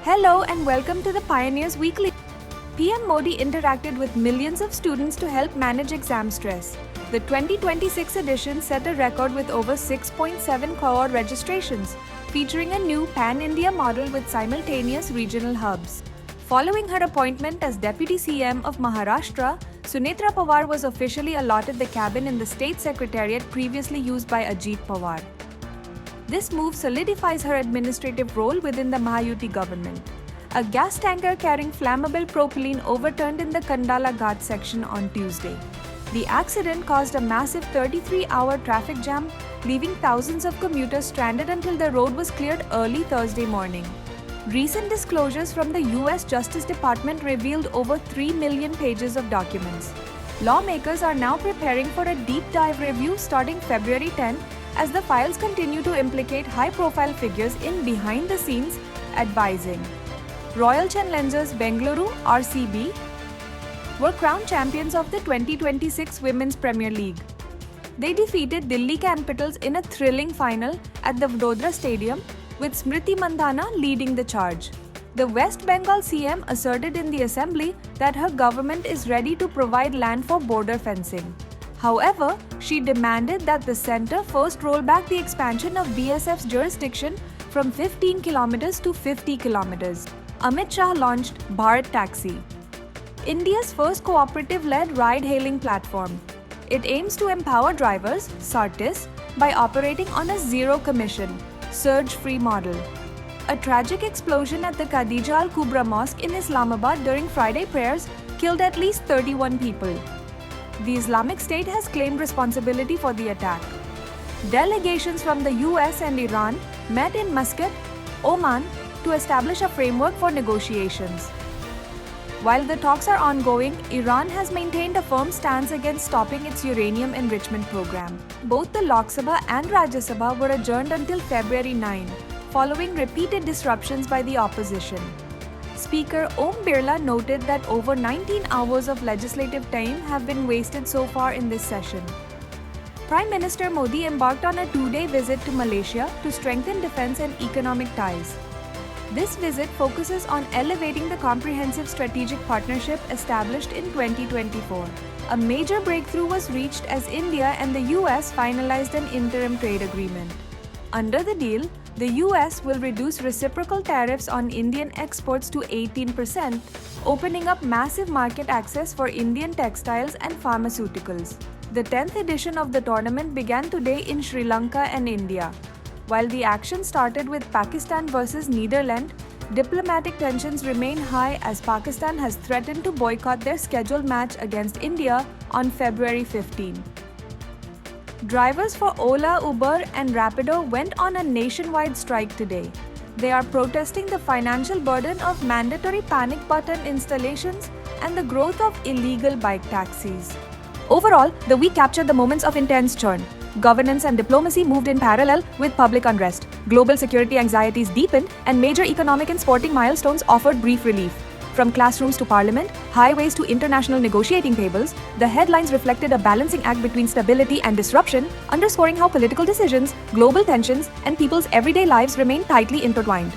Hello and welcome to the Pioneers Weekly. PM Modi interacted with millions of students to help manage exam stress. The 2026 edition set a record with over 6.7 crore registrations, featuring a new pan-India model with simultaneous regional hubs. Following her appointment as Deputy CM of Maharashtra, Sunetra Pawar was officially allotted the cabin in the state secretariat previously used by Ajit Pawar. This move solidifies her administrative role within the Mahayuti government. A gas tanker carrying flammable propylene overturned in the Kandala Ghat section on Tuesday. The accident caused a massive 33-hour traffic jam, leaving thousands of commuters stranded until the road was cleared early Thursday morning. Recent disclosures from the US Justice Department revealed over 3 million pages of documents. Lawmakers are now preparing for a deep dive review starting February 10 as the files continue to implicate high-profile figures in behind-the-scenes advising. Royal Challengers Bengaluru (RCB) were crowned champions of the 2026 Women's Premier League. They defeated Delhi Capitals in a thrilling final at the Vadodara Stadium, with Smriti Mandhana leading the charge. The West Bengal CM asserted in the assembly that her government is ready to provide land for border fencing. However, she demanded that the centre first roll back the expansion of BSF's jurisdiction from 15 kilometers to 50 kilometers. Amit Shah launched Bharat Taxi, India's first cooperative-led ride-hailing platform. It aims to empower drivers, SARTIS, by operating on a zero-commission, surge-free model. A tragic explosion at the Khadija Al Kubra Mosque in Islamabad during Friday prayers killed at least 31 people. The Islamic State has claimed responsibility for the attack. Delegations from the US and Iran met in Muscat, Oman, to establish a framework for negotiations. While the talks are ongoing, Iran has maintained a firm stance against stopping its uranium enrichment program. Both the Lok Sabha and Rajya Sabha were adjourned until February 9, following repeated disruptions by the opposition. Speaker Om Birla noted that over 19 hours of legislative time have been wasted so far in this session. Prime Minister Modi embarked on a 2-day visit to Malaysia to strengthen defense and economic ties. This visit focuses on elevating the comprehensive strategic partnership established in 2024. A major breakthrough was reached as India and the US finalized an interim trade agreement. Under the deal, the US will reduce reciprocal tariffs on Indian exports to 18%, opening up massive market access for Indian textiles and pharmaceuticals. The 10th edition of the tournament began today in Sri Lanka and India. While the action started with Pakistan versus Netherlands, diplomatic tensions remain high as Pakistan has threatened to boycott their scheduled match against India on February 15. Drivers for Ola, Uber and Rapido went on a nationwide strike today. They are protesting the financial burden of mandatory panic button installations and the growth of illegal bike taxis. Overall, the week captured the moments of intense churn. Governance and diplomacy moved in parallel with public unrest. Global security anxieties deepened and major economic and sporting milestones offered brief relief. From classrooms to parliament, highways to international negotiating tables, the headlines reflected a balancing act between stability and disruption, underscoring how political decisions, global tensions, and people's everyday lives remain tightly intertwined.